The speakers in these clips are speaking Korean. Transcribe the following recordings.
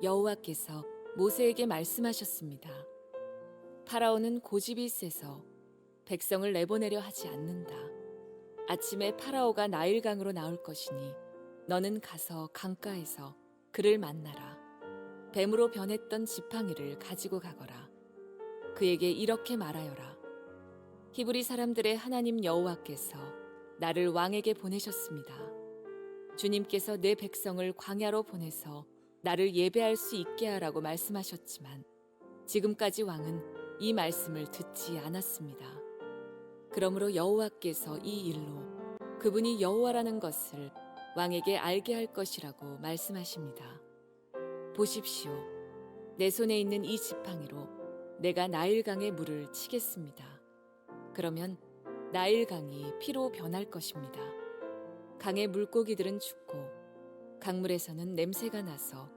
여호와께서 모세에게 말씀하셨습니다. 파라오는 고집이 세서 백성을 내보내려 하지 않는다. 아침에 파라오가 나일강으로 나올 것이니 너는 가서 강가에서 그를 만나라. 뱀으로 변했던 지팡이를 가지고 가거라. 그에게 이렇게 말하여라. 히브리 사람들의 하나님 여호와께서 나를 왕에게 보내셨습니다. 주님께서 내 백성을 광야로 보내서 나를 예배할 수 있게 하라고 말씀하셨지만 지금까지 왕은 이 말씀을 듣지 않았습니다. 그러므로 여호와께서 이 일로 그분이 여호와라는 것을 왕에게 알게 할 것이라고 말씀하십니다. 보십시오. 내 손에 있는 이 지팡이로 내가 나일강의 물을 치겠습니다. 그러면 나일강이 피로 변할 것입니다. 강의 물고기들은 죽고 강물에서는 냄새가 나서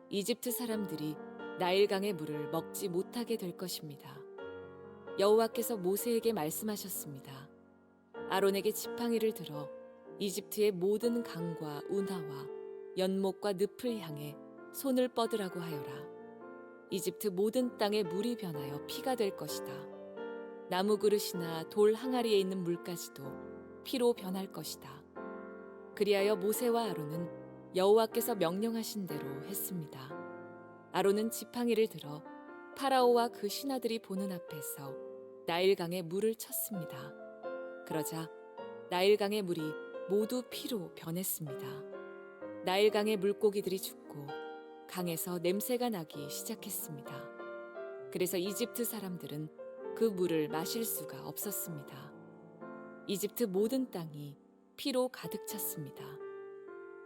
이집트 사람들이 나일강의 물을 먹지 못하게 될 것입니다. 여호와께서 모세에게 말씀하셨습니다. 아론에게 지팡이를 들어 이집트의 모든 강과 운하와 연못과 늪을 향해 손을 뻗으라고 하여라. 이집트 모든 땅에 물이 변하여 피가 될 것이다. 나무 그릇이나 돌 항아리에 있는 물까지도 피로 변할 것이다. 그리하여 모세와 아론은 여호와께서 명령하신 대로 했습니다. 아론은 지팡이를 들어 파라오와 그 신하들이 보는 앞에서 나일강에 물을 쳤습니다. 그러자 나일강의 물이 모두 피로 변했습니다. 나일강의 물고기들이 죽고 강에서 냄새가 나기 시작했습니다. 그래서 이집트 사람들은 그 물을 마실 수가 없었습니다. 이집트 모든 땅이 피로 가득 찼습니다.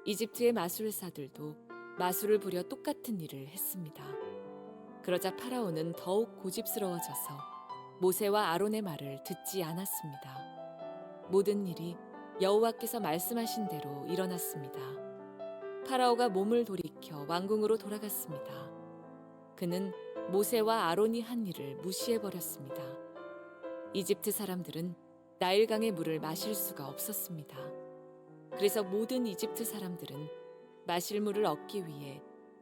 이집트의 마술사들도 마술을 부려 똑같은 일을 했습니다. 그러자 파라오는 더욱 고집스러워져서 모세와 아론의 말을 듣지 않았습니다. 모든 일이 여호와께서 말씀하신 대로 일어났습니다. 파라오가 몸을 돌이켜 왕궁으로 돌아갔습니다. 그는 모세와 아론이 한 일을 무시해버렸습니다. 이집트 사람들은 나일강의 물을 마실 수가 없었습니다. 그래서 모든 이집트 사람들은 마실 물을 얻기 위해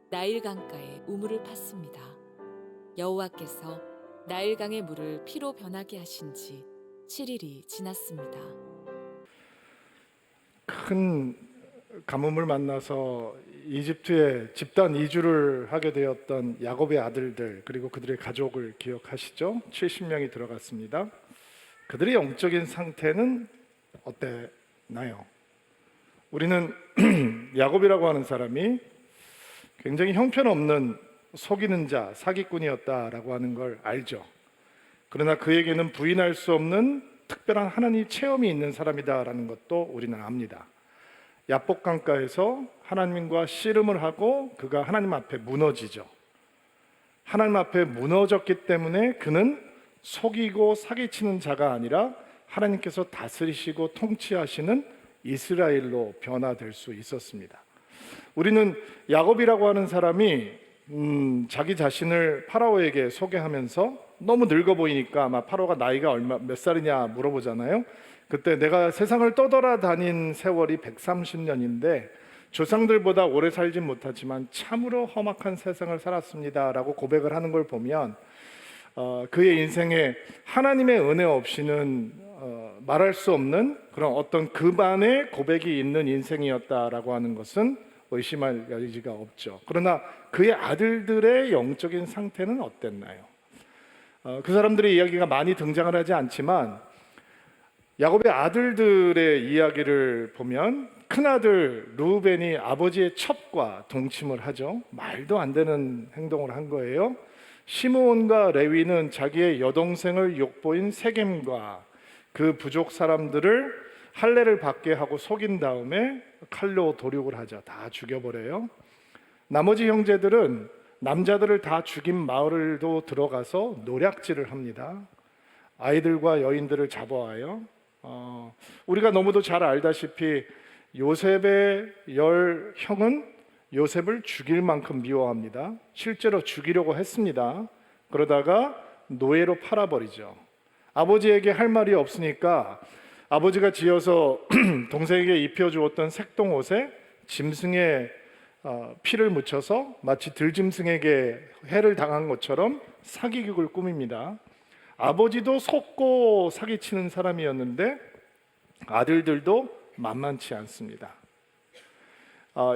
나일강가에 우물을 팠습니다. 여호와께서 나일강의 물을 피로 변하게 하신 지 7일이 지났습니다. 큰 가뭄을 만나서 이집트에 집단 이주를 하게 되었던 야곱의 아들들 그리고 그들의 가족을 기억하시죠? 70명이 들어갔습니다. 그들의 영적인 상태는 어땠나요? 우리는 야곱이라고 하는 사람이 굉장히 형편없는 속이는 자, 사기꾼이었다라고 하는 걸 알죠. 그러나 그에게는 부인할 수 없는 특별한 하나님의 체험이 있는 사람이다라는 것도 우리는 압니다. 야복강가에서 하나님과 씨름을 하고 그가 하나님 앞에 무너지죠. 하나님 앞에 무너졌기 때문에 그는 속이고 사기치는 자가 아니라 하나님께서 다스리시고 통치하시는 이스라엘로 변화될 수 있었습니다. 우리는 야곱이라고 하는 사람이 자기 자신을 파라오에게 소개하면서 너무 늙어 보이니까 아마 파라오가 나이가 몇 살이냐 물어보잖아요. 그때 내가 세상을 떠돌아다닌 세월이 130년인데 조상들보다 오래 살진 못하지만 참으로 험악한 세상을 살았습니다 라고 고백을 하는 걸 보면 그의 인생에 하나님의 은혜 없이는 말할 수 없는 그런 어떤 그만의 고백이 있는 인생이었다라고 하는 것은 의심할 여지가 없죠. 그러나 그의 아들들의 영적인 상태는 어땠나요? 그 사람들의 이야기가 많이 등장을 하지 않지만 야곱의 아들들의 이야기를 보면 큰아들 르우벤이 아버지의 첩과 동침을 하죠. 말도 안 되는 행동을 한 거예요. 시므온과 레위는 자기의 여동생을 욕보인 세겜과 그 부족 사람들을 할례를 받게 하고 속인 다음에 칼로 도륙을 하죠. 다 죽여버려요. 나머지 형제들은 남자들을 다 죽인 마을도 들어가서 노략질을 합니다. 아이들과 여인들을 잡아와요. 우리가 너무도 잘 알다시피 요셉의 10형은 요셉을 죽일 만큼 미워합니다. 실제로 죽이려고 했습니다. 그러다가 노예로 팔아버리죠. 아버지에게 할 말이 없으니까 아버지가 지어서 동생에게 입혀주었던 색동옷에 짐승의 피를 묻혀서 마치 들짐승에게 해를 당한 것처럼 사기극을 꾸밉니다. 아버지도 속고 사기치는 사람이었는데 아들들도 만만치 않습니다.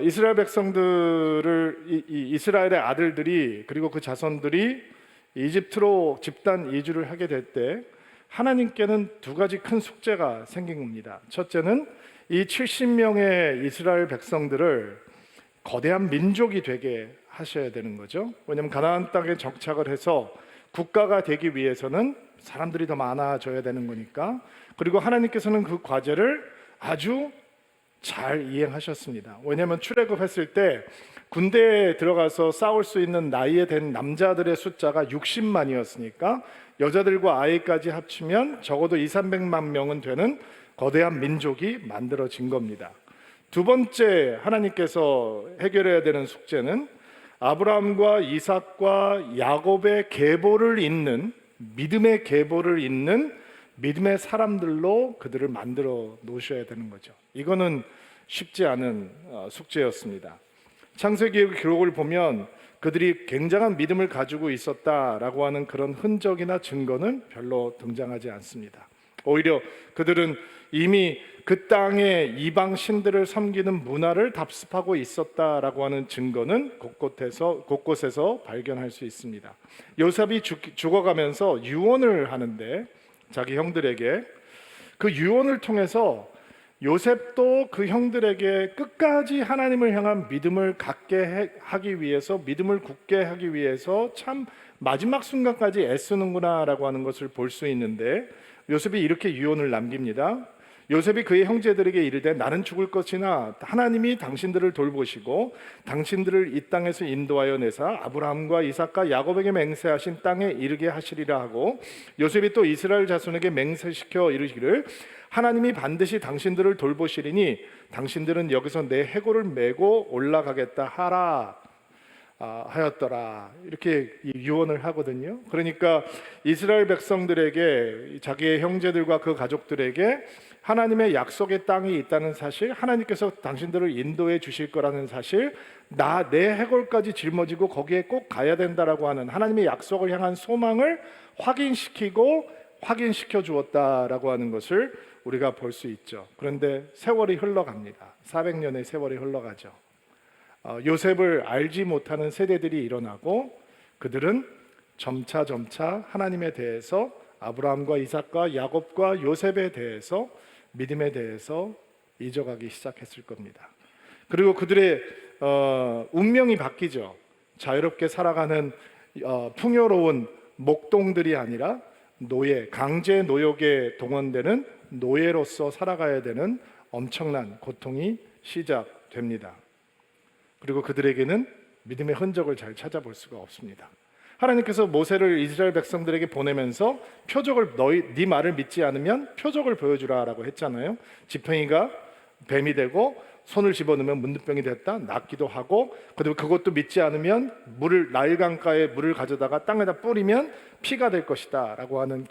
이스라엘 백성들을 이스라엘의 아들들이 그리고 그 자손들이 이집트로 집단 이주를 하게 될 때 하나님께는 두 가지 큰 숙제가 생긴 겁니다. 첫째는 이 70명의 이스라엘 백성들을 거대한 민족이 되게 하셔야 되는 거죠. 왜냐하면 가나안 땅에 정착을 해서 국가가 되기 위해서는 사람들이 더 많아져야 되는 거니까. 그리고 하나님께서는 그 과제를 아주 잘 이행하셨습니다. 왜냐하면 출애굽했을 때 군대에 들어가서 싸울 수 있는 나이에 된 남자들의 숫자가 60만이었으니까 여자들과 아이까지 합치면 적어도 200~300만 명은 되는 거대한 민족이 만들어진 겁니다. 두 번째 하나님께서 해결해야 되는 숙제는 아브라함과 이삭과 야곱의 계보를 잇는 믿음의 계보를 잇는 믿음의 사람들로 그들을 만들어 놓으셔야 되는 거죠. 이거는 쉽지 않은 숙제였습니다. 창세기 기록을 보면 그들이 굉장한 믿음을 가지고 있었다라고 하는 그런 흔적이나 증거는 별로 등장하지 않습니다. 오히려 그들은 이미 그 땅의 이방 신들을 섬기는 문화를 답습하고 있었다라고 하는 증거는 곳곳에서 발견할 수 있습니다. 요셉이 죽어가면서 유언을 하는데 자기 형들에게 그 유언을 통해서 요셉도 그 형들에게 끝까지 하나님을 향한 믿음을 갖게 하기 위해서, 믿음을 굳게 하기 위해서 참 마지막 순간까지 애쓰는구나라고 하는 것을 볼 수 있는데, 요셉이 이렇게 유언을 남깁니다. 요셉이 그의 형제들에게 이르되 나는 죽을 것이나 하나님이 당신들을 돌보시고 당신들을 이 땅에서 인도하여 내사 아브라함과 이삭과 야곱에게 맹세하신 땅에 이르게 하시리라 하고, 요셉이 또 이스라엘 자손에게 맹세시켜 이르기를 하나님이 반드시 당신들을 돌보시리니 당신들은 여기서 내 해골을 메고 올라가겠다 하라 하였더라. 이렇게 유언을 하거든요. 그러니까 이스라엘 백성들에게, 자기의 형제들과 그 가족들에게 하나님의 약속의 땅이 있다는 사실, 하나님께서 당신들을 인도해 주실 거라는 사실, 내 해골까지 짊어지고 거기에 꼭 가야 된다라고 하는 하나님의 약속을 향한 소망을 확인시켜 주었다라고 하는 것을 우리가 볼 수 있죠. 그런데 세월이 흘러갑니다. 400년의 세월이 흘러가죠. 요셉을 알지 못하는 세대들이 일어나고 그들은 점차 하나님에 대해서, 아브라함과 이삭과 야곱과 요셉에 대해서, 믿음에 대해서 잊어가기 시작했을 겁니다. 그리고 그들의 운명이 바뀌죠. 자유롭게 살아가는 풍요로운 목동들이 아니라 강제 노역에 동원되는 노예로서 살아가야 되는 엄청난 고통이 시작됩니다. 그리고 그들에게는 믿음의 흔적을 잘 찾아볼 수가 없습니다. 하나님께서 모세를 이스라엘 백성들에게 보내면서 표적을, 네 말을 믿지 않으면 표적을 보여주라라고 했잖아요. 지팡이가 뱀이 되고 손을 집어넣으면 문둥병이 됐다, 낫기도 하고, 그리고 그것도 믿지 않으면 나일강가에 물을 가져다가 땅에다 뿌리면 피가 될 것이다 라고 하는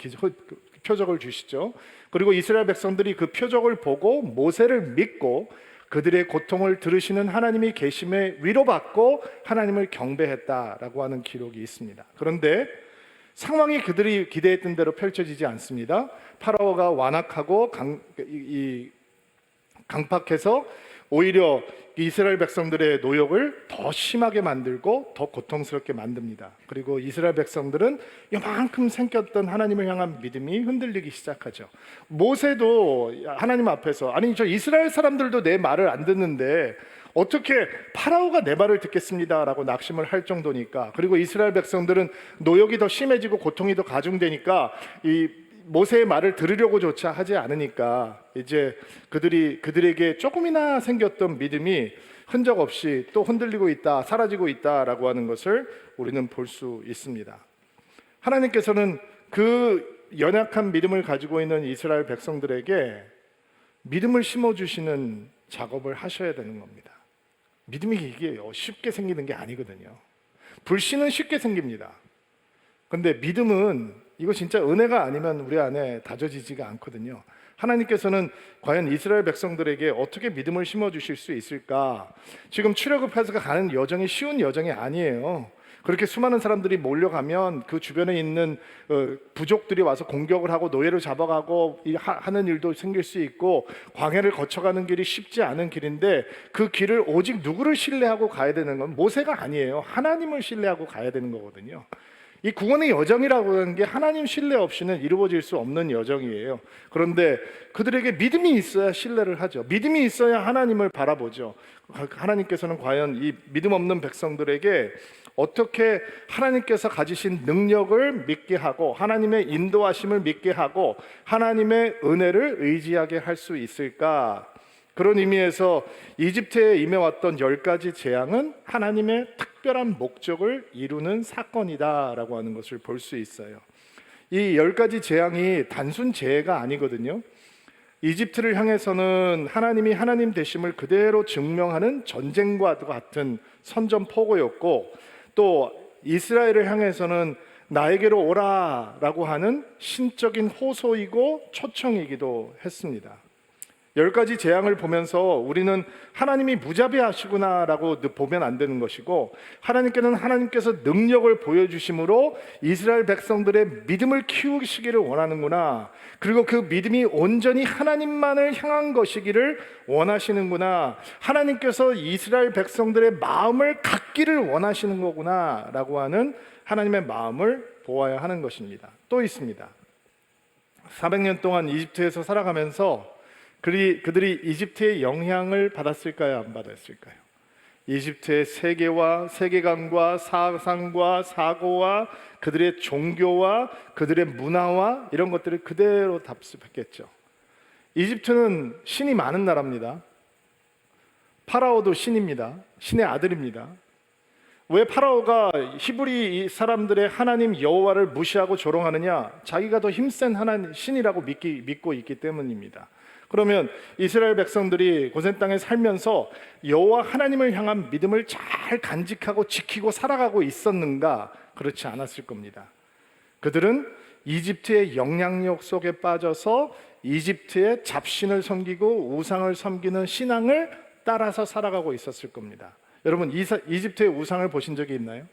표적을 주시죠. 그리고 이스라엘 백성들이 그 표적을 보고 모세를 믿고 그들의 고통을 들으시는 하나님이 계심에 위로받고 하나님을 경배했다라고 하는 기록이 있습니다. 그런데 상황이 그들이 기대했던 대로 펼쳐지지 않습니다. 파라오가 완악하고 강팍해서 오히려 이스라엘 백성들의 노역을 더 심하게 만들고 더 고통스럽게 만듭니다. 그리고 이스라엘 백성들은 이만큼 생겼던 하나님을 향한 믿음이 흔들리기 시작하죠. 모세도 하나님 앞에서, 아니 저 이스라엘 사람들도 내 말을 안 듣는데 어떻게 파라오가 내 말을 듣겠습니다 라고 낙심을 할 정도니까, 그리고 이스라엘 백성들은 노역이 더 심해지고 고통이 더 가중되니까 이 모세의 말을 들으려고조차 하지 않으니까 이제 그들에게 조금이나 생겼던 믿음이 흔적 없이 또 흔들리고 있다, 사라지고 있다라고 하는 것을 우리는 볼 수 있습니다. 하나님께서는 그 연약한 믿음을 가지고 있는 이스라엘 백성들에게 믿음을 심어주시는 작업을 하셔야 되는 겁니다. 믿음이 이게 쉽게 생기는 게 아니거든요. 불신은 쉽게 생깁니다. 근데 믿음은 이거 진짜 은혜가 아니면 우리 안에 다져지지가 않거든요. 하나님께서는 과연 이스라엘 백성들에게 어떻게 믿음을 심어주실 수 있을까? 지금 출애굽해서 가는 여정이 쉬운 여정이 아니에요. 그렇게 수많은 사람들이 몰려가면 그 주변에 있는 부족들이 와서 공격을 하고 노예를 잡아가고 하는 일도 생길 수 있고, 광야를 거쳐가는 길이 쉽지 않은 길인데 그 길을 오직 누구를 신뢰하고 가야 되는 건 모세가 아니에요. 하나님을 신뢰하고 가야 되는 거거든요. 이 구원의 여정이라고 하는 게 하나님 신뢰 없이는 이루어질 수 없는 여정이에요. 그런데 그들에게 믿음이 있어야 신뢰를 하죠. 믿음이 있어야 하나님을 바라보죠. 하나님께서는 과연 이 믿음 없는 백성들에게 어떻게 하나님께서 가지신 능력을 믿게 하고 하나님의 인도하심을 믿게 하고 하나님의 은혜를 의지하게 할 수 있을까? 그런 의미에서 이집트에 임해왔던 10가지 재앙은 하나님의 특별한 목적을 이루는 사건이다라고 하는 것을 볼 수 있어요. 이 10가지 재앙이 단순 재해가 아니거든요. 이집트를 향해서는 하나님이 하나님 되심을 그대로 증명하는 전쟁과 같은 선전포고였고, 또 이스라엘을 향해서는 나에게로 오라라고 하는 신적인 호소이고 초청이기도 했습니다. 10가지 재앙을 보면서 우리는 하나님이 무자비하시구나라고 보면 안 되는 것이고, 하나님께서 능력을 보여주심으로 이스라엘 백성들의 믿음을 키우시기를 원하는구나, 그리고 그 믿음이 온전히 하나님만을 향한 것이기를 원하시는구나, 하나님께서 이스라엘 백성들의 마음을 갖기를 원하시는 거구나 라고 하는 하나님의 마음을 보아야 하는 것입니다. 또 있습니다. 400년 동안 이집트에서 살아가면서 그들이 이집트의 영향을 받았을까요? 안 받았을까요? 이집트의 세계와 세계관과 사상과 사고와 그들의 종교와 그들의 문화와 이런 것들을 그대로 답습했겠죠. 이집트는 신이 많은 나라입니다. 파라오도 신입니다. 신의 아들입니다. 왜 파라오가 히브리 사람들의 하나님 여호와를 무시하고 조롱하느냐? 자기가 더 힘센 하나님 신이라고 믿고 있기 때문입니다. 그러면 이스라엘 백성들이 고센 땅에 살면서 여호와 하나님을 향한 믿음을 잘 간직하고 지키고 살아가고 있었는가? 그렇지 않았을 겁니다. 그들은 이집트의 영향력 속에 빠져서 이집트의 잡신을 섬기고 우상을 섬기는 신앙을 따라서 살아가고 있었을 겁니다. 여러분, 이집트의 우상을 보신 적이 있나요?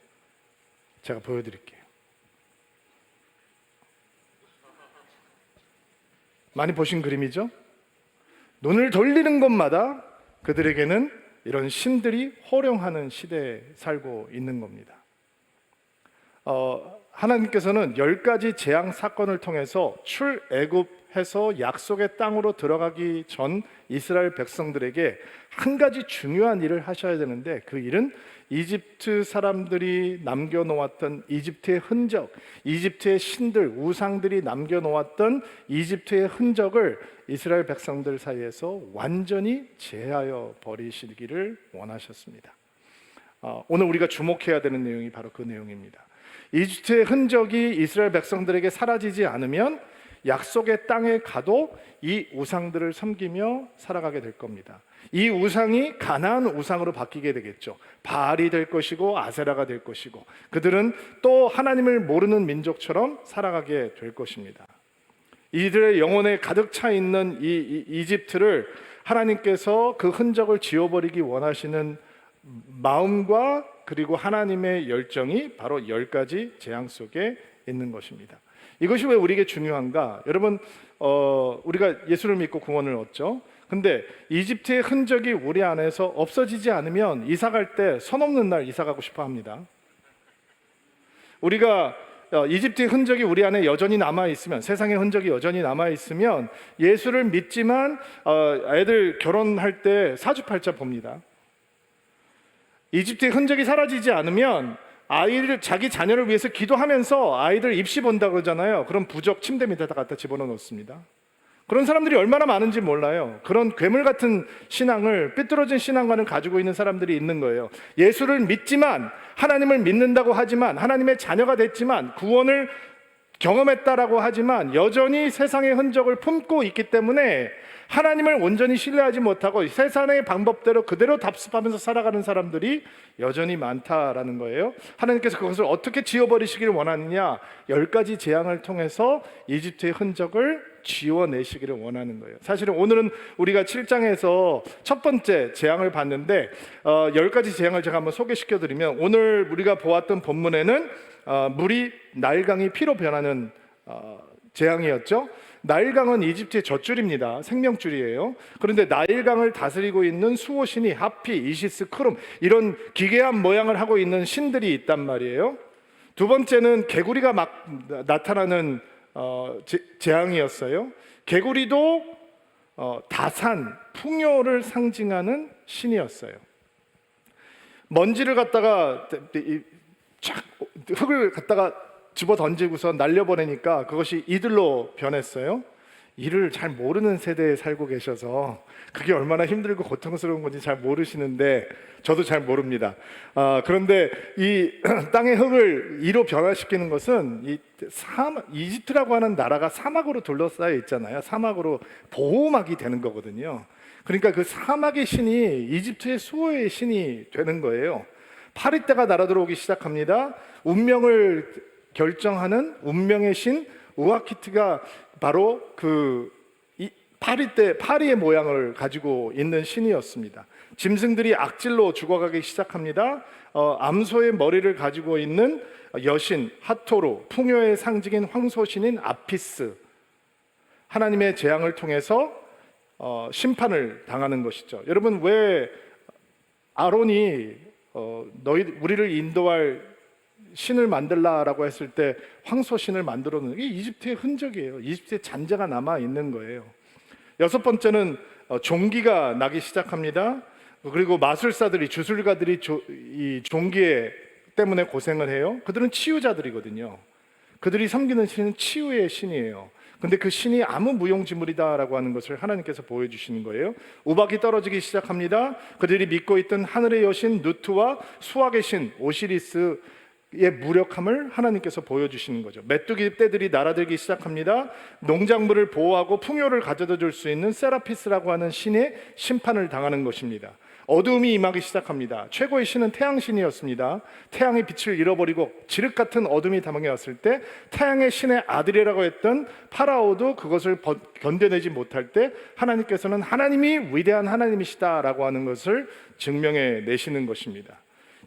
제가 보여드릴게요. 많이 보신 그림이죠? 눈을 돌리는 곳마다 그들에게는 이런 신들이 호령하는 시대에 살고 있는 겁니다. 하나님께서는 10가지 재앙 사건을 통해서 출애굽해서 약속의 땅으로 들어가기 전 이스라엘 백성들에게 한 가지 중요한 일을 하셔야 되는데, 그 일은 이집트 사람들이 남겨놓았던 이집트의 흔적, 이집트의 신들, 우상들이 남겨놓았던 이집트의 흔적을 이스라엘 백성들 사이에서 완전히 제하여 버리시기를 원하셨습니다. 오늘 우리가 주목해야 되는 내용이 바로 그 내용입니다. 이집트의 흔적이 이스라엘 백성들에게 사라지지 않으면 약속의 땅에 가도 이 우상들을 섬기며 살아가게 될 겁니다. 이 우상이 가나안 우상으로 바뀌게 되겠죠. 바알이 될 것이고 아세라가 될 것이고, 그들은 또 하나님을 모르는 민족처럼 살아가게 될 것입니다. 이들의 영혼에 가득 차 있는 이 이집트를 하나님께서 그 흔적을 지워버리기 원하시는 마음과 그리고 하나님의 열정이 바로 10가지 재앙 속에 있는 것입니다. 이것이 왜 우리에게 중요한가? 여러분, 우리가 예수를 믿고 구원을 얻죠. 근데 이집트의 흔적이 우리 안에서 없어지지 않으면 이사갈 때 선 없는 날 이사가고 싶어 합니다. 우리가 이집트의 흔적이 우리 안에 여전히 남아있으면, 세상의 흔적이 여전히 남아있으면 예수를 믿지만 애들 결혼할 때 사주팔자 봅니다. 이집트의 흔적이 사라지지 않으면 아이를, 자기 자녀를 위해서 기도하면서 아이들 입시 본다 그러잖아요. 그럼 부적 침대 밑에다 갖다 집어넣어 놓습니다. 그런 사람들이 얼마나 많은지 몰라요. 그런 괴물 같은 신앙을, 삐뚤어진 신앙관을 가지고 있는 사람들이 있는 거예요. 예수를 믿지만, 하나님을 믿는다고 하지만, 하나님의 자녀가 됐지만, 구원을 경험했다라고 하지만 여전히 세상의 흔적을 품고 있기 때문에 하나님을 온전히 신뢰하지 못하고 세상의 방법대로 그대로 답습하면서 살아가는 사람들이 여전히 많다라는 거예요. 하나님께서 그것을 어떻게 지워버리시기를 원하느냐? 10가지 재앙을 통해서 이집트의 흔적을 지워내시기를 원하는 거예요. 사실은 오늘은 우리가 7장에서 첫 번째 재앙을 봤는데 10가지 재앙을 제가 한번 소개시켜 드리면, 오늘 우리가 보았던 본문에는 물이 나일강이 피로 변하는 재앙이었죠. 나일강은 이집트의 젖줄입니다. 생명줄이에요. 그런데 나일강을 다스리고 있는 수호신이 하피, 이시스, 크룸, 이런 기괴한 모양을 하고 있는 신들이 있단 말이에요. 두 번째는 개구리가 막 나타나는 재앙이었어요. 개구리도 다산, 풍요를 상징하는 신이었어요. 먼지를 갖다가 쫙 흙을 갖다가 집어 던지고서 날려보내니까 그것이 이들로 변했어요. 이를 잘 모르는 세대에 살고 계셔서 그게 얼마나 힘들고 고통스러운 건지 잘 모르시는데, 저도 잘 모릅니다. 그런데 이 땅의 흙을 이로 변화시키는 것은 이집트라고 하는 나라가 사막으로 둘러싸여 있잖아요. 사막으로 보호막이 되는 거거든요. 그러니까 그 사막의 신이 이집트의 수호의 신이 되는 거예요. 파리떼가 날아들어오기 시작합니다. 운명을 결정하는 운명의 신 우아키트가 바로 파리의 모양을 가지고 있는 신이었습니다. 짐승들이 악질로 죽어가기 시작합니다. 암소의 머리를 가지고 있는 여신 하토루, 풍요의 상징인 황소신인 아피스, 하나님의 재앙을 통해서 심판을 당하는 것이죠. 여러분, 왜 아론이 우리를 인도할 신을 만들라라고 했을 때 황소신을 만들어 놓는 게 이집트의 흔적이에요. 이집트의 잔재가 남아 있는 거예요. 여섯 번째는 종기가 나기 시작합니다. 그리고 마술사들이, 주술가들이 이 종기 때문에 고생을 해요. 그들은 치유자들이거든요. 그들이 섬기는 신은 치유의 신이에요. 근데 그 신이 아무 무용지물이다라고 하는 것을 하나님께서 보여주시는 거예요. 우박이 떨어지기 시작합니다. 그들이 믿고 있던 하늘의 여신 누트와 수학의 신 오시리스의 무력함을 하나님께서 보여주시는 거죠. 메뚜기 떼들이 날아들기 시작합니다. 농작물을 보호하고 풍요를 가져다 줄 수 있는 세라피스라고 하는 신의 심판을 당하는 것입니다. 어두움이 임하기 시작합니다. 최고의 신은 태양신이었습니다. 태양의 빛을 잃어버리고 지륵 같은 어둠이 담아왔을 때 태양의 신의 아들이라고 했던 파라오도 그것을 견뎌내지 못할 때 하나님께서는 하나님이 위대한 하나님이시다라고 하는 것을 증명해 내시는 것입니다.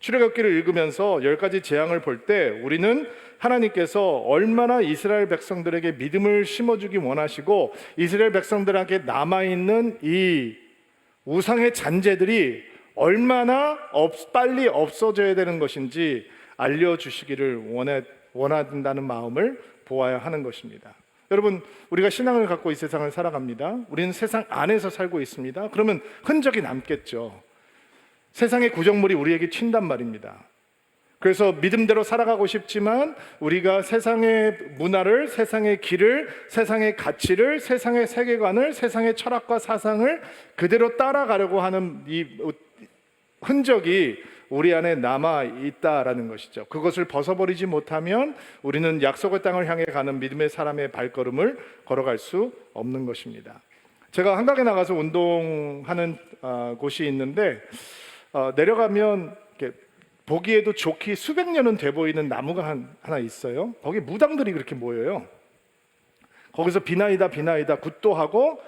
출애굽기를 읽으면서 10가지 재앙을 볼 때 우리는 하나님께서 얼마나 이스라엘 백성들에게 믿음을 심어주기 원하시고 이스라엘 백성들에게 남아있는 이 우상의 잔재들이 얼마나 빨리 없어져야 되는 것인지 알려주시기를 원한다는 마음을 보아야 하는 것입니다. 여러분, 우리가 신앙을 갖고 이 세상을 살아갑니다. 우리는 세상 안에서 살고 있습니다. 그러면 흔적이 남겠죠. 세상의 구정물이 우리에게 튄단 말입니다. 그래서 믿음대로 살아가고 싶지만 우리가 세상의 문화를, 세상의 길을, 세상의 가치를, 세상의 세계관을, 세상의 철학과 사상을 그대로 따라가려고 하는 이 흔적이 우리 안에 남아 있다라는 것이죠. 그것을 벗어버리지 못하면 우리는 약속의 땅을 향해 가는 믿음의 사람의 발걸음을 걸어갈 수 없는 것입니다. 제가 한강에 나가서 운동하는 곳이 있는데 내려가면 이렇게 보기에도 좋게 수백 년은 돼 보이는 나무가 하나 있어요. 거기 무당들이 그렇게 모여요. 거기서 비나이다 굿도 하고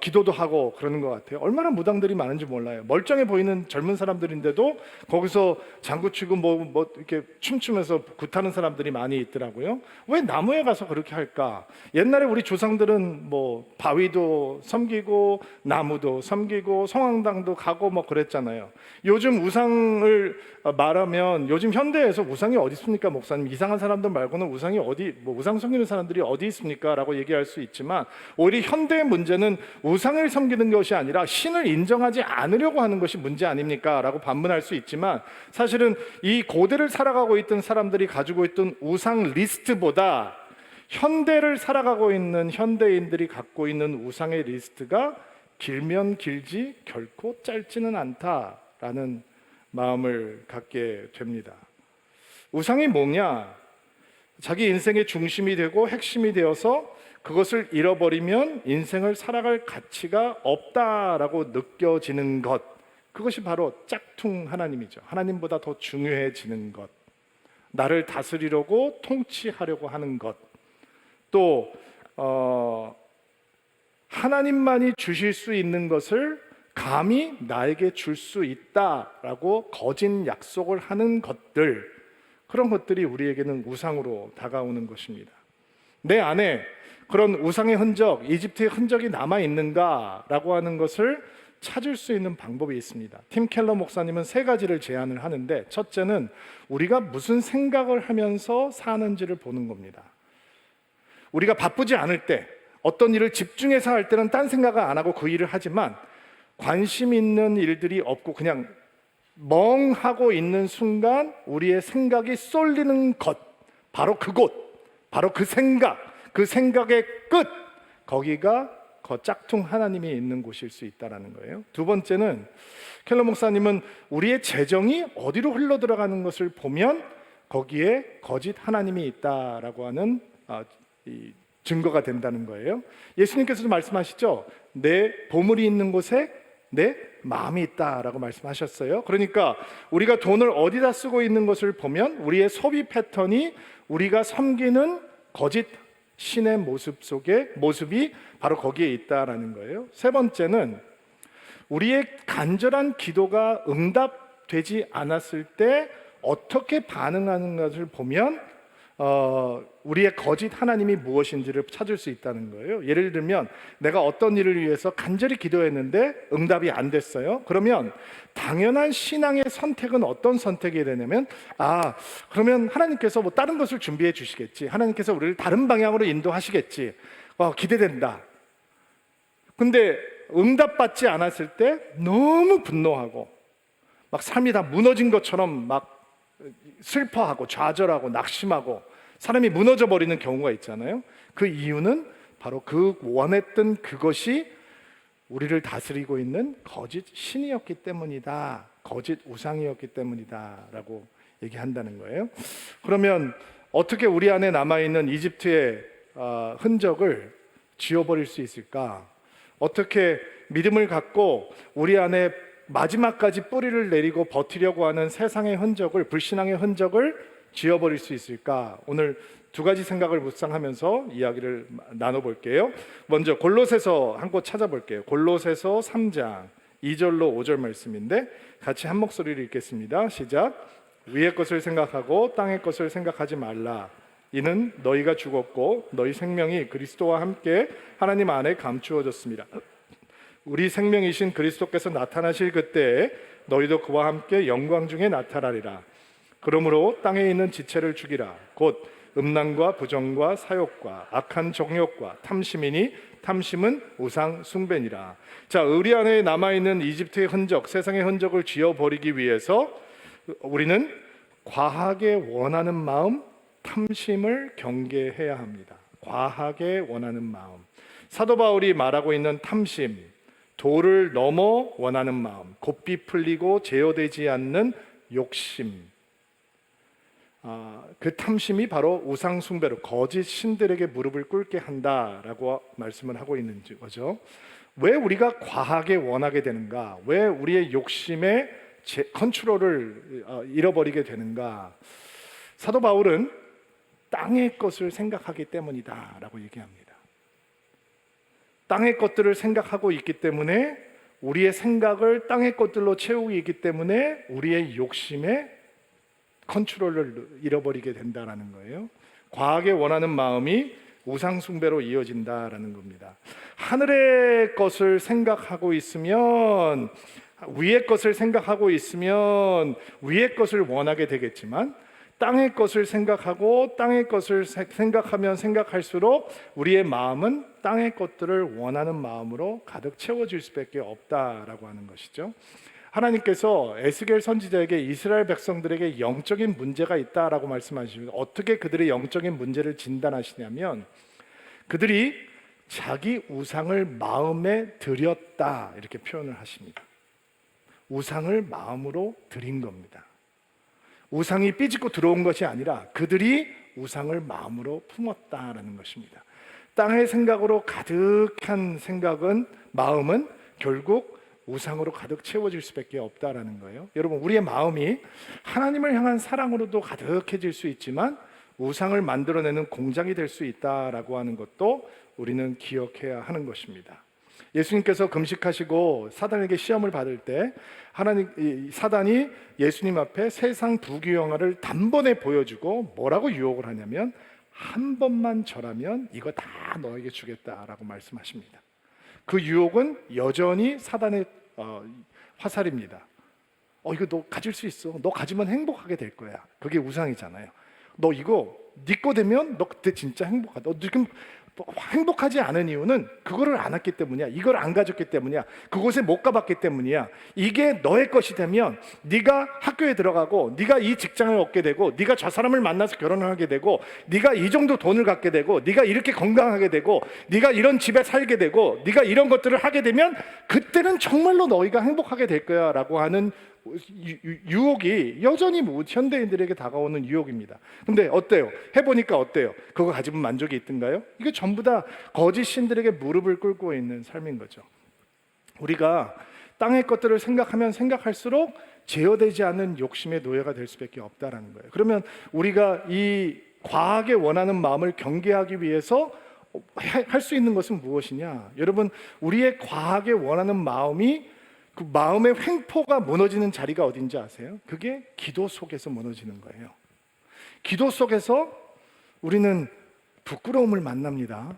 기도도 하고 그러는 것 같아요. 얼마나 무당들이 많은지 몰라요. 멀쩡해 보이는 젊은 사람들인데도 거기서 장구치고 뭐 이렇게 춤추면서 굿하는 사람들이 많이 있더라고요. 왜 나무에 가서 그렇게 할까? 옛날에 우리 조상들은 뭐 바위도 섬기고 나무도 섬기고 성황당도 가고 뭐 그랬잖아요. 요즘 우상을 말하면 요즘 현대에서 우상이 어디 있습니까, 목사님? 이상한 사람들 말고는 우상이 우상 섬기는 사람들이 어디 있습니까? 라고 얘기할 수 있지만 오히려 현대의 문제는 우상을 섬기는 것이 아니라 신을 인정하지 않으려고 하는 것이 문제 아닙니까? 라고 반문할 수 있지만 사실은 이 고대를 살아가고 있던 사람들이 가지고 있던 우상 리스트보다 현대를 살아가고 있는 현대인들이 갖고 있는 우상의 리스트가 길면 길지 결코 짧지는 않다라는 마음을 갖게 됩니다. 우상이 뭐냐? 자기 인생의 중심이 되고 핵심이 되어서 그것을 잃어버리면 인생을 살아갈 가치가 없다라고 느껴지는 것, 그것이 바로 짝퉁 하나님이죠. 하나님보다 더 중요해지는 것, 나를 다스리려고 통치하려고 하는 것, 또 하나님만이 주실 수 있는 것을 감히 나에게 줄 수 있다라고 거짓 약속을 하는 것들, 그런 것들이 우리에게는 우상으로 다가오는 것입니다. 내 안에 그런 우상의 흔적, 이집트의 흔적이 남아 있는가라고 하는 것을 찾을 수 있는 방법이 있습니다. 팀 켈러 목사님은 3가지를 제안을 하는데, 첫째는 우리가 무슨 생각을 하면서 사는지를 보는 겁니다. 우리가 바쁘지 않을 때, 어떤 일을 집중해서 할 때는 딴 생각을 안 하고 그 일을 하지만, 관심 있는 일들이 없고 그냥 멍하고 있는 순간 우리의 생각이 쏠리는 것, 바로 그곳, 바로 그 생각, 그 생각의 끝, 거기가 그 짝퉁 하나님이 있는 곳일 수 있다는 거예요. 두 번째는 켈러 목사님은 우리의 재정이 어디로 흘러 들어가는 것을 보면 거기에 거짓 하나님이 있다라고 하는 증거가 된다는 거예요. 예수님께서도 말씀하시죠. 내 보물이 있는 곳에 내 마음이 있다라고 말씀하셨어요. 그러니까 우리가 돈을 어디다 쓰고 있는 것을 보면 우리의 소비 패턴이 우리가 섬기는 거짓 신의 모습이 바로 거기에 있다라는 거예요. 세 번째는 우리의 간절한 기도가 응답되지 않았을 때 어떻게 반응하는 것을 보면 우리의 거짓 하나님이 무엇인지를 찾을 수 있다는 거예요. 예를 들면 내가 어떤 일을 위해서 간절히 기도했는데 응답이 안 됐어요. 그러면 당연한 신앙의 선택은 어떤 선택이 되냐면, 그러면 하나님께서 뭐 다른 것을 준비해 주시겠지, 하나님께서 우리를 다른 방향으로 인도하시겠지, 기대된다. 근데 응답받지 않았을 때 너무 분노하고 막 삶이 다 무너진 것처럼 막 슬퍼하고 좌절하고 낙심하고 사람이 무너져 버리는 경우가 있잖아요. 그 이유는 바로 그 원했던 그것이 우리를 다스리고 있는 거짓 신이었기 때문이다, 거짓 우상이었기 때문이다 라고 얘기한다는 거예요. 그러면 어떻게 우리 안에 남아있는 이집트의 흔적을 지워버릴 수 있을까? 어떻게 믿음을 갖고 우리 안에 마지막까지 뿌리를 내리고 버티려고 하는 세상의 흔적을, 불신앙의 흔적을 지워버릴 수 있을까? 오늘 2가지 생각을 묵상하면서 이야기를 나눠볼게요. 먼저 골로새서 한 곳 찾아볼게요. 골로새서 3장 2절로 5절 말씀인데 같이 한 목소리로 읽겠습니다. 시작. 위의 것을 생각하고 땅의 것을 생각하지 말라. 이는 너희가 죽었고 너희 생명이 그리스도와 함께 하나님 안에 감추어졌습니다. 우리 생명이신 그리스도께서 나타나실 그때에 너희도 그와 함께 영광 중에 나타나리라. 그러므로 땅에 있는 지체를 죽이라. 곧 음란과 부정과 사욕과 악한 정욕과 탐심이니 탐심은 우상 숭배니라. 자, 우리 안에 남아있는 이집트의 흔적, 세상의 흔적을 지워버리기 위해서 우리는 과하게 원하는 마음, 탐심을 경계해야 합니다. 과하게 원하는 마음. 사도 바울이 말하고 있는 탐심, 도를 넘어 원하는 마음, 곱비 풀리고 제어되지 않는 욕심, 그 탐심이 바로 우상 숭배로 거짓 신들에게 무릎을 꿇게 한다라고 말씀을 하고 있는 거죠. 왜 우리가 과하게 원하게 되는가? 왜 우리의 욕심의 컨트롤을 잃어버리게 되는가? 사도 바울은 땅의 것을 생각하기 때문이다라고 얘기합니다. 땅의 것들을 생각하고 있기 때문에, 우리의 생각을 땅의 것들로 채우고 있기 때문에 우리의 욕심의 컨트롤을 잃어버리게 된다는 거예요. 과하게 원하는 마음이 우상 숭배로 이어진다라는 겁니다. 하늘의 것을 생각하고 있으면, 위의 것을 생각하고 있으면 위의 것을 원하게 되겠지만, 땅의 것을 생각하고 땅의 것을 생각하면 생각할수록 우리의 마음은 땅의 것들을 원하는 마음으로 가득 채워질 수밖에 없다라고 하는 것이죠. 하나님께서 에스겔 선지자에게 이스라엘 백성들에게 영적인 문제가 있다라고 말씀하시면, 어떻게 그들의 영적인 문제를 진단하시냐면, 그들이 자기 우상을 마음에 들였다 이렇게 표현을 하십니다. 우상을 마음으로 들인 겁니다. 우상이 삐짓고 들어온 것이 아니라 그들이 우상을 마음으로 품었다라는 것입니다. 땅의 생각으로 가득한 마음은 결국 우상으로 가득 채워질 수밖에 없다라는 거예요. 여러분, 우리의 마음이 하나님을 향한 사랑으로도 가득해질 수 있지만 우상을 만들어내는 공장이 될 수 있다라고 하는 것도 우리는 기억해야 하는 것입니다. 예수님께서 금식하시고 사단에게 시험을 받을 때 사단이 예수님 앞에 세상 부귀영화를 단번에 보여주고 뭐라고 유혹을 하냐면 한 번만 절하면 이거 다 너에게 주겠다라고 말씀하십니다. 그 유혹은 여전히 사단의 화살입니다. 이거 너 가질 수 있어. 너 가지면 행복하게 될 거야. 그게 우상이잖아요. 너 이거 네 거 되면 너 그때 진짜 행복하다. 너 지금 행복하지 않은 이유는 그거를 안 했기 때문이야. 이걸 안 가졌기 때문이야. 그곳에 못 가봤기 때문이야. 이게 너의 것이 되면 네가 학교에 들어가고 네가 이 직장을 얻게 되고 네가 저 사람을 만나서 결혼을 하게 되고 네가 이 정도 돈을 갖게 되고 네가 이렇게 건강하게 되고 네가 이런 집에 살게 되고 네가 이런 것들을 하게 되면 그때는 정말로 너희가 행복하게 될 거야 라고 하는 유혹이 여전히 현대인들에게 다가오는 유혹입니다. 근데 어때요? 해보니까 어때요? 그거 가지면 만족이 있던가요? 이게 전부 다 거짓 신들에게 무릎을 꿇고 있는 삶인 거죠. 우리가 땅의 것들을 생각하면 생각할수록 제어되지 않는 욕심의 노예가 될 수밖에 없다라는 거예요. 그러면 우리가 이 과하게 원하는 마음을 경계하기 위해서 할 수 있는 것은 무엇이냐? 여러분, 우리의 과하게 원하는 마음이 그 마음의 횡포가 무너지는 자리가 어딘지 아세요? 그게 기도 속에서 무너지는 거예요. 기도 속에서 우리는 부끄러움을 만납니다.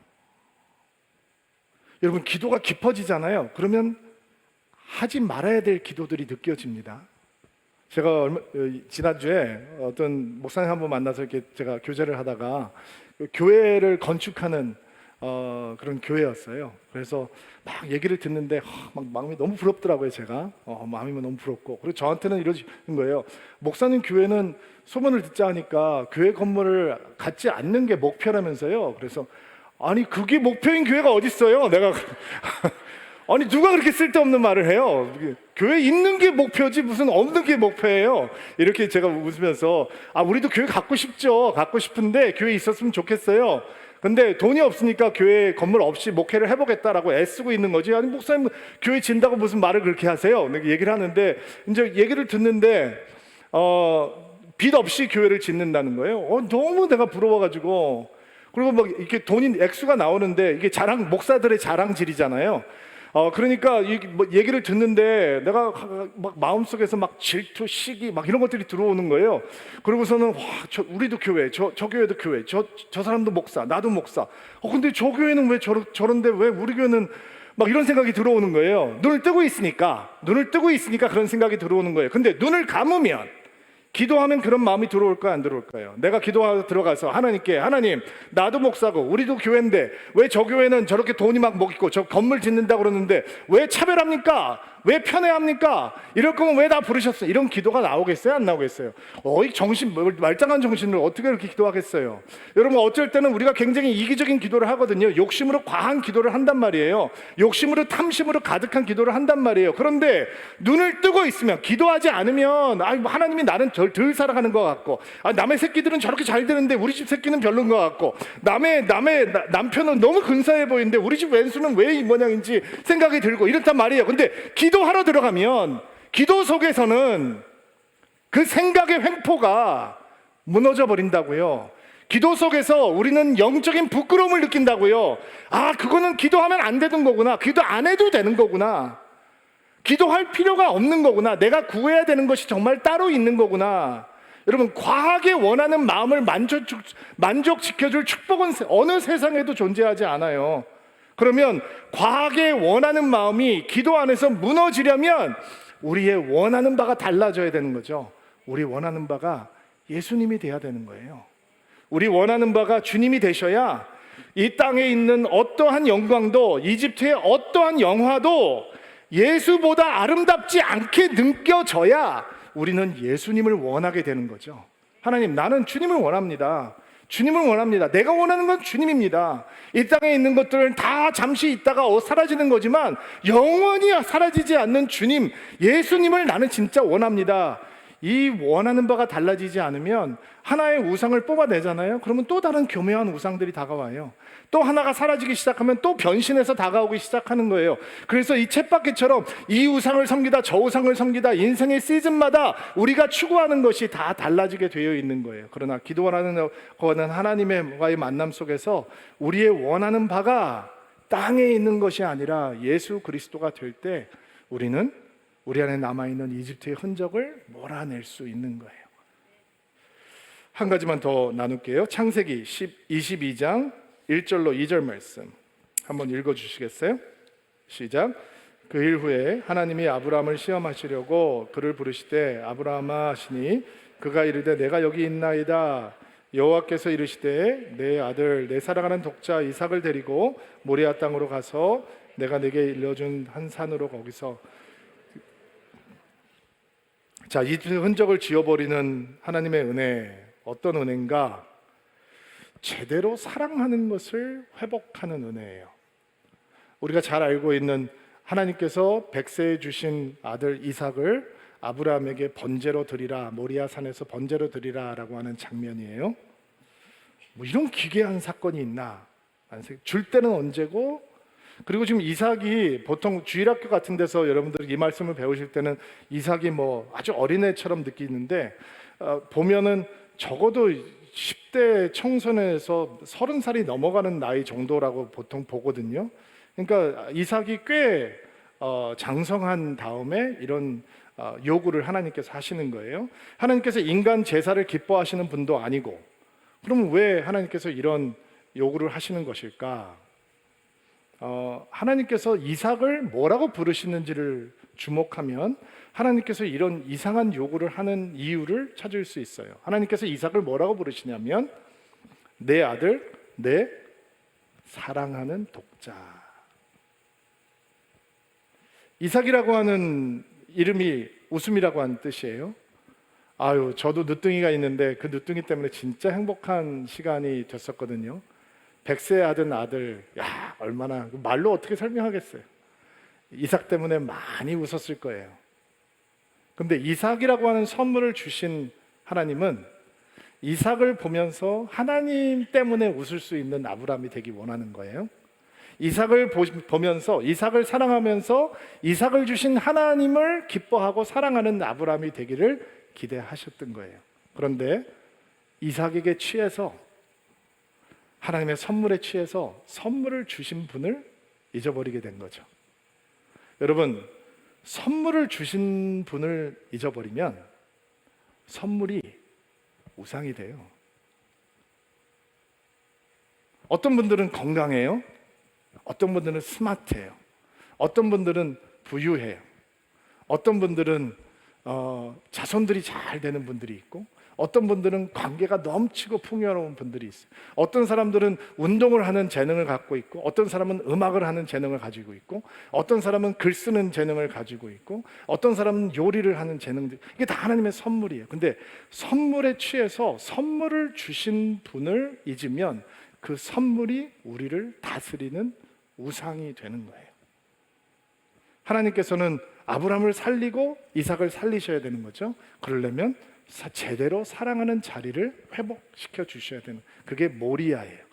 여러분, 기도가 깊어지잖아요. 그러면 하지 말아야 될 기도들이 느껴집니다. 제가 지난주에 어떤 목사님 한 분 만나서 이렇게 제가 교제를 하다가 교회를 건축하는 그런 교회였어요. 그래서 막 얘기를 듣는데 막 마음이 너무 부럽더라고요. 제가 마음이 너무 부럽고, 그리고 저한테는 이러는 거예요. 목사님 교회는 소문을 듣자 하니까 교회 건물을 갖지 않는 게 목표라면서요. 그래서 아니 그게 목표인 교회가 어디 있어요? 내가 아니 누가 그렇게 쓸데없는 말을 해요? 교회 있는 게 목표지 무슨 없는 게 목표예요? 이렇게 제가 웃으면서 우리도 교회 갖고 싶죠. 갖고 싶은데 교회 있었으면 좋겠어요. 근데 돈이 없으니까 교회 건물 없이 목회를 해보겠다라고 애쓰고 있는 거지. 아니 목사님 교회 진다고 무슨 말을 그렇게 하세요? 얘기를 하는데 이제 얘기를 듣는데 빚 없이 교회를 짓는다는 거예요. 너무 내가 부러워가지고, 그리고 막 이렇게 돈이 액수가 나오는데 이게 목사들의 자랑질이잖아요. 그러니까 얘기를 듣는데 내가 막 마음속에서 막 질투, 시기 막 이런 것들이 들어오는 거예요. 그러고서는 우리도 교회, 저 교회도 교회, 저 사람도 목사, 나도 목사. 근데 저 교회는 왜 저런데 왜 우리 교회는 막 이런 생각이 들어오는 거예요. 눈을 뜨고 있으니까 그런 생각이 들어오는 거예요. 근데 눈을 감으면, 기도하면 그런 마음이 들어올까요, 안 들어올까요? 내가 기도하러 들어가서 하나님께, 하나님 나도 목사고 우리도 교회인데 왜 저 교회는 저렇게 돈이 막 먹고 저 건물 짓는다고 그러는데 왜 차별합니까? 왜 편애합니까? 이럴 거면 왜 나 부르셨어요? 이런 기도가 나오겠어요, 안 나오겠어요? 이 말짱한 정신을 어떻게 이렇게 기도하겠어요? 여러분, 어쩔 때는 우리가 굉장히 이기적인 기도를 하거든요. 욕심으로 과한 기도를 한단 말이에요. 욕심으로 탐심으로 가득한 기도를 한단 말이에요. 그런데 눈을 뜨고 있으면, 기도하지 않으면 하나님이 나는 덜 살아가는 것 같고, 남의 새끼들은 저렇게 잘 되는데 우리 집 새끼는 별로인 것 같고, 남의 남편은 너무 근사해 보이는데 우리 집 왼수는 왜 이 모양인지 생각이 들고 이렇단 말이에요. 근데 기도하러 들어가면 기도 속에서는 그 생각의 횡포가 무너져 버린다고요. 기도 속에서 우리는 영적인 부끄러움을 느낀다고요. 그거는 기도하면 안 되는 거구나. 기도 안 해도 되는 거구나. 기도할 필요가 없는 거구나. 내가 구해야 되는 것이 정말 따로 있는 거구나. 여러분, 과하게 원하는 마음을 만족시켜줄 축복은 어느 세상에도 존재하지 않아요. 그러면 과하게 원하는 마음이 기도 안에서 무너지려면 우리의 원하는 바가 달라져야 되는 거죠. 우리 원하는 바가 예수님이 돼야 되는 거예요. 우리 원하는 바가 주님이 되셔야 이 땅에 있는 어떠한 영광도, 이집트의 어떠한 영화도 예수보다 아름답지 않게 느껴져야 우리는 예수님을 원하게 되는 거죠. 하나님, 나는 주님을 원합니다. 주님을 원합니다. 내가 원하는 건 주님입니다. 이 땅에 있는 것들은 다 잠시 있다가 사라지는 거지만 영원히 사라지지 않는 주님, 예수님을 나는 진짜 원합니다. 이 원하는 바가 달라지지 않으면 하나의 우상을 뽑아내잖아요. 그러면 또 다른 교묘한 우상들이 다가와요. 또 하나가 사라지기 시작하면 또 변신해서 다가오기 시작하는 거예요. 그래서 이 쳇바퀴처럼 이 우상을 섬기다 저 우상을 섬기다 인생의 시즌마다 우리가 추구하는 것이 다 달라지게 되어 있는 거예요. 그러나 기도하는 거는 하나님과의 만남 속에서 우리의 원하는 바가 땅에 있는 것이 아니라 예수 그리스도가 될 때 우리는 우리 안에 남아있는 이집트의 흔적을 몰아낼 수 있는 거예요. 한 가지만 더 나눌게요. 창세기 22장 1절로 2절 말씀 한번 읽어주시겠어요? 시작. 그 일 후에 하나님이 아브라함을 시험하시려고 그를 부르시되 아브라함아 하시니 그가 이르되 내가 여기 있나이다. 여호와께서 이르시되 내 아들 내 사랑하는 독자 이삭을 데리고 모리아 땅으로 가서 내가 네게 일러준 한 산으로 거기서. 자, 이 흔적을 지워버리는 하나님의 은혜, 어떤 은혜인가? 제대로 사랑하는 것을 회복하는 은혜예요. 우리가 잘 알고 있는 하나님께서 백세에 주신 아들 이삭을 아브라함에게 번제로 드리라, 모리아 산에서 번제로 드리라 라고 하는 장면이에요. 뭐 이런 기괴한 사건이 있나? 줄 때는 언제고? 그리고 지금 이삭이 보통 주일학교 같은 데서 여러분들이 이 말씀을 배우실 때는 이삭이 뭐 아주 어린애처럼 느끼는데 보면은 적어도 10대 청소년에서 30살이 넘어가는 나이 정도라고 보통 보거든요. 그러니까 이삭이 꽤 장성한 다음에 이런 요구를 하나님께서 하시는 거예요. 하나님께서 인간 제사를 기뻐하시는 분도 아니고, 그러면 왜 하나님께서 이런 요구를 하시는 것일까? 하나님께서 이삭을 뭐라고 부르시는지를 주목하면 하나님께서 이런 이상한 요구를 하는 이유를 찾을 수 있어요. 하나님께서 이삭을 뭐라고 부르시냐면 내 아들, 내 사랑하는 독자. 이삭이라고 하는 이름이 웃음이라고 하는 뜻이에요. 아유, 저도 늦둥이가 있는데 그 늦둥이 때문에 진짜 행복한 시간이 됐었거든요. 100세 아든 아들, 야, 얼마나 말로 어떻게 설명하겠어요. 이삭 때문에 많이 웃었을 거예요. 근데 이삭이라고 하는 선물을 주신 하나님은 이삭을 보면서 하나님 때문에 웃을 수 있는 아브라함이 되기 원하는 거예요. 이삭을 보면서, 이삭을 사랑하면서 이삭을 주신 하나님을 기뻐하고 사랑하는 아브라함이 되기를 기대하셨던 거예요. 그런데 이삭에게 취해서, 하나님의 선물에 취해서 선물을 주신 분을 잊어버리게 된 거죠. 여러분, 선물을 주신 분을 잊어버리면 선물이 우상이 돼요. 어떤 분들은 건강해요. 어떤 분들은 스마트해요. 어떤 분들은 부유해요. 어떤 분들은 자손들이 잘 되는 분들이 있고, 어떤 분들은 관계가 넘치고 풍요로운 분들이 있어요. 어떤 사람들은 운동을 하는 재능을 갖고 있고, 어떤 사람은 음악을 하는 재능을 가지고 있고, 어떤 사람은 글 쓰는 재능을 가지고 있고, 어떤 사람은 요리를 하는 재능들. 이게 다 하나님의 선물이에요. 근데 선물에 취해서 선물을 주신 분을 잊으면 그 선물이 우리를 다스리는 우상이 되는 거예요. 하나님께서는 아브라함을 살리고 이삭을 살리셔야 되는 거죠. 그러려면 제대로 사랑하는 자리를 회복시켜 주셔야 되는, 그게 모리아예요.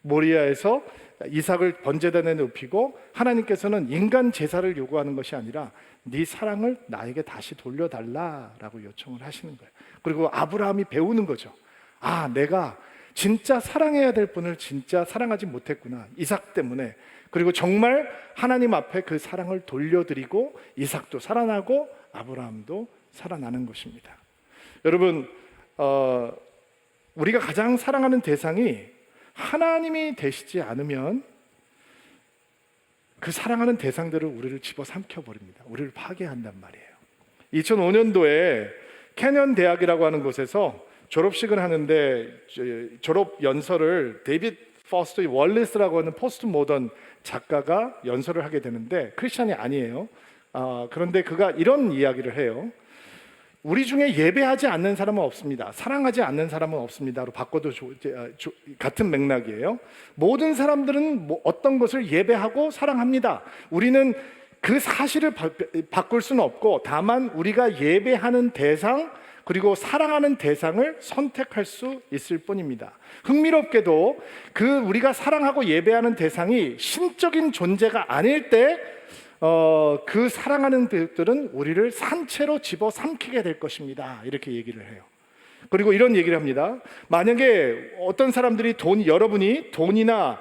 모리아에서 이삭을 번제단에 눕히고 하나님께서는 인간 제사를 요구하는 것이 아니라 네 사랑을 나에게 다시 돌려달라라고 요청을 하시는 거예요. 그리고 아브라함이 배우는 거죠. 아, 내가 진짜 사랑해야 될 분을 진짜 사랑하지 못했구나, 이삭 때문에. 그리고 정말 하나님 앞에 그 사랑을 돌려드리고 이삭도 살아나고 아브라함도 살아나는 것입니다. 여러분, 우리가 가장 사랑하는 대상이 하나님이 되시지 않으면 그 사랑하는 대상들을 우리를 집어삼켜 버립니다. 우리를 파괴한단 말이에요. 2005년도에 캐년 대학이라고 하는 곳에서 졸업식을 하는데 졸업 연설을 데이빗 포스터 월리스라고 하는 포스트 모던 작가가 연설을 하게 되는데 크리스찬이 아니에요. 그런데 그가 이런 이야기를 해요. 우리 중에 예배하지 않는 사람은 없습니다. 사랑하지 않는 사람은 없습니다로 바꿔도 같은 맥락이에요. 모든 사람들은 어떤 것을 예배하고 사랑합니다. 우리는 그 사실을 바꿀 수는 없고, 다만 우리가 예배하는 대상 그리고 사랑하는 대상을 선택할 수 있을 뿐입니다. 흥미롭게도 그 우리가 사랑하고 예배하는 대상이 신적인 존재가 아닐 때 그 사랑하는 것들은 우리를 산채로 집어삼키게 될 것입니다. 이렇게 얘기를 해요. 그리고 이런 얘기를 합니다. 만약에 어떤 사람들이 여러분이 돈이나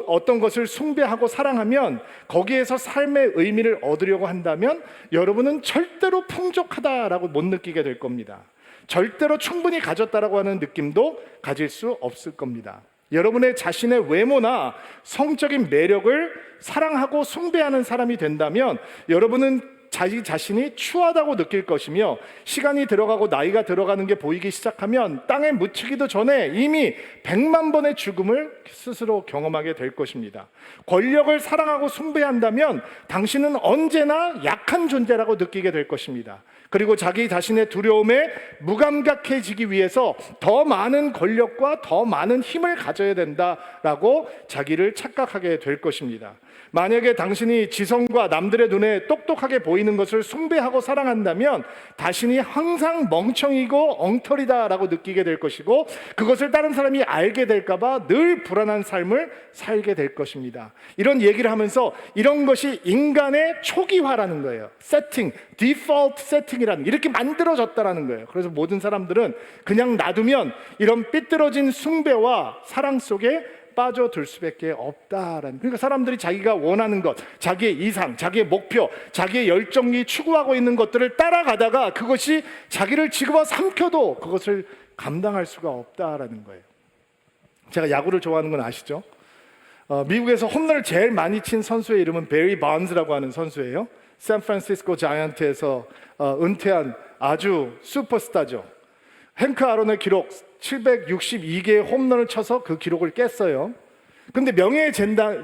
어떤 것을 숭배하고 사랑하면 거기에서 삶의 의미를 얻으려고 한다면 여러분은 절대로 풍족하다라고 못 느끼게 될 겁니다. 절대로 충분히 가졌다라고 하는 느낌도 가질 수 없을 겁니다. 여러분의 자신의 외모나 성적인 매력을 사랑하고 숭배하는 사람이 된다면 여러분은 자기 자신이 추하다고 느낄 것이며, 시간이 들어가고 나이가 들어가는 게 보이기 시작하면 땅에 묻히기도 전에 이미 100만 번의 죽음을 스스로 경험하게 될 것입니다. 권력을 사랑하고 숭배한다면 당신은 언제나 약한 존재라고 느끼게 될 것입니다. 그리고 자기 자신의 두려움에 무감각해지기 위해서 더 많은 권력과 더 많은 힘을 가져야 된다라고 자기를 착각하게 될 것입니다. 만약에 당신이 지성과 남들의 눈에 똑똑하게 보이는 것을 숭배하고 사랑한다면 자신이 항상 멍청이고 엉터리다라고 느끼게 될 것이고, 그것을 다른 사람이 알게 될까 봐 늘 불안한 삶을 살게 될 것입니다. 이런 얘기를 하면서 이런 것이 인간의 초기화라는 거예요. 세팅, 디폴트 세팅이라는, 이렇게 만들어졌다라는 거예요. 그래서 모든 사람들은 그냥 놔두면 이런 삐뚤어진 숭배와 사랑 속에 빠져들 수밖에 없다라는. 그러니까 사람들이 자기가 원하는 것, 자기의 이상, 자기의 목표, 자기의 열정이 추구하고 있는 것들을 따라가다가 그것이 자기를 집어삼켜도 그것을 감당할 수가 없다라는 거예요. 제가 야구를 좋아하는 건 아시죠? 미국에서 홈런을 제일 많이 친 선수의 이름은 베리 번즈라고 하는 선수예요. 샌프란시스코 자이언트에서 은퇴한 아주 슈퍼스타죠. 행크 아론의 기록 762개의 홈런을 쳐서 그 기록을 깼어요. 근데 명예의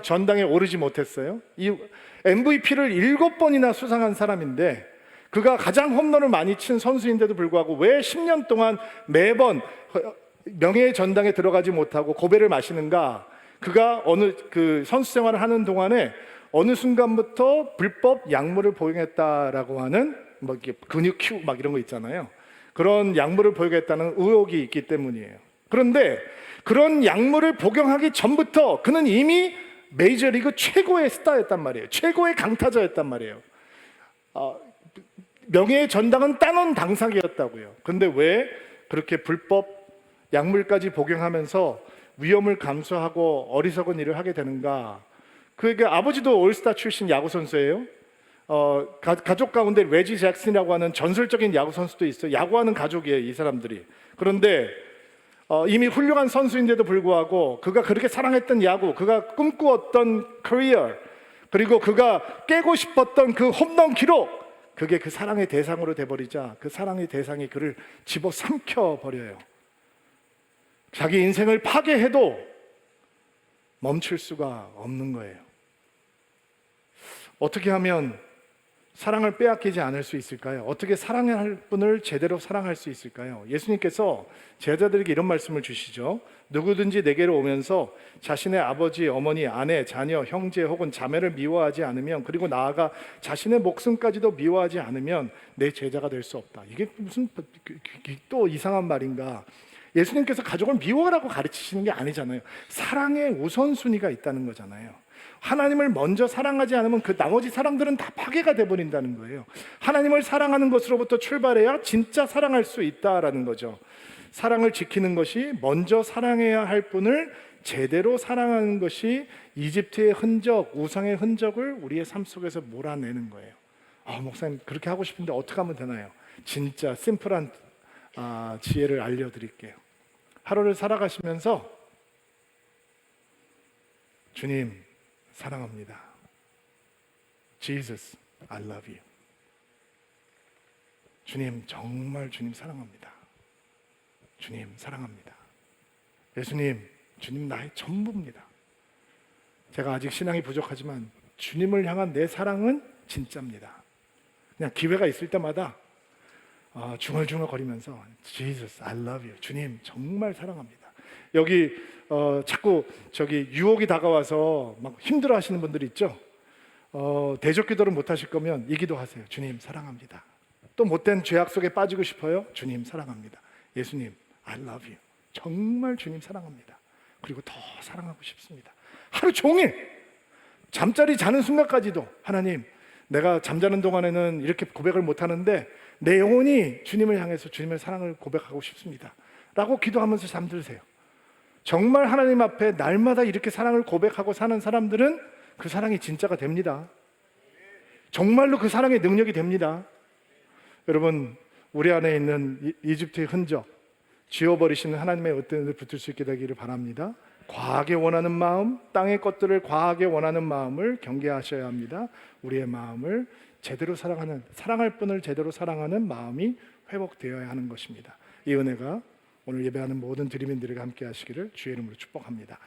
전당에 오르지 못했어요. 이 MVP를 7번이나 수상한 사람인데, 그가 가장 홈런을 많이 친 선수인데도 불구하고 왜 10년 동안 매번 명예의 전당에 들어가지 못하고 고배를 마시는가? 그가 그 선수 생활을 하는 동안에 어느 순간부터 불법 약물을 복용했다라고 하는, 뭐 근육 키우고 막 이런 거 있잖아요. 그런 약물을 복용했다는 의혹이 있기 때문이에요. 그런데 그런 약물을 복용하기 전부터 그는 이미 메이저리그 최고의 스타였단 말이에요. 최고의 강타자였단 말이에요. 명예의 전당은 따놓은 당사자였다고요. 근데 왜 그렇게 불법 약물까지 복용하면서 위험을 감수하고 어리석은 일을 하게 되는가? 그에게 아버지도 올스타 출신 야구 선수예요. 가족 가운데 레지 잭슨이라고 하는 전설적인 야구 선수도 있어요. 야구하는 가족이에요, 이 사람들이. 그런데 이미 훌륭한 선수인데도 불구하고 그가 그렇게 사랑했던 야구, 그가 꿈꾸었던 커리어, 그리고 그가 깨고 싶었던 그 홈런 기록, 그게 그 사랑의 대상으로 돼버리자 그 사랑의 대상이 그를 집어삼켜 버려요. 자기 인생을 파괴해도 멈출 수가 없는 거예요. 어떻게 하면 사랑을 빼앗기지 않을 수 있을까요? 어떻게 사랑해야 할 분을 제대로 사랑할 수 있을까요? 예수님께서 제자들에게 이런 말씀을 주시죠. 누구든지 내게로 오면서 자신의 아버지, 어머니, 아내, 자녀, 형제 혹은 자매를 미워하지 않으면, 그리고 나아가 자신의 목숨까지도 미워하지 않으면 내 제자가 될 수 없다. 이게 무슨 또 이상한 말인가? 예수님께서 가족을 미워하라고 가르치시는 게 아니잖아요. 사랑의 우선순위가 있다는 거잖아요. 하나님을 먼저 사랑하지 않으면 그 나머지 사랑들은 다 파괴가 돼버린다는 거예요. 하나님을 사랑하는 것으로부터 출발해야 진짜 사랑할 수 있다라는 거죠. 사랑을 지키는 것이, 먼저 사랑해야 할 분을 제대로 사랑하는 것이 이집트의 흔적, 우상의 흔적을 우리의 삶 속에서 몰아내는 거예요. 목사님 그렇게 하고 싶은데 어떻게 하면 되나요? 진짜 심플한 지혜를 알려드릴게요. 하루를 살아가시면서 주님 사랑합니다. Jesus, I love you. 주님, 정말 주님 사랑합니다. 주님 사랑합니다. 예수님, 주님 나의 전부입니다. 제가 아직 신앙이 부족하지만 주님을 향한 내 사랑은 진짜입니다. 그냥 기회가 있을 때마다 중얼중얼 거리면서 Jesus, I love you. 주님 정말 사랑합니다. 여기 자꾸 유혹이 다가와서 막 힘들어 하시는 분들이 있죠. 대적 기도를 못 하실 거면 이 기도 하세요. 주님 사랑합니다. 또 못된 죄악 속에 빠지고 싶어요? 주님 사랑합니다. 예수님 I love you. 정말 주님 사랑합니다. 그리고 더 사랑하고 싶습니다. 하루 종일 잠자리 자는 순간까지도 하나님, 내가 잠자는 동안에는 이렇게 고백을 못 하는데 내 영혼이 주님을 향해서 주님의 사랑을 고백하고 싶습니다 라고 기도하면서 잠들으세요. 정말 하나님 앞에 날마다 이렇게 사랑을 고백하고 사는 사람들은 그 사랑이 진짜가 됩니다. 정말로 그 사랑의 능력이 됩니다. 여러분, 우리 안에 있는 이집트의 흔적 지워버리시는 하나님의 어떤 붙을 수 있게 되기를 바랍니다. 과하게 원하는 마음, 땅의 것들을 과하게 원하는 마음을 경계하셔야 합니다. 우리의 마음을 제대로 사랑할 분을 제대로 사랑하는 마음이 회복되어야 하는 것입니다. 이 은혜가 오늘 예배하는 모든 드림인들에게 함께 하시기를 주의 이름으로 축복합니다.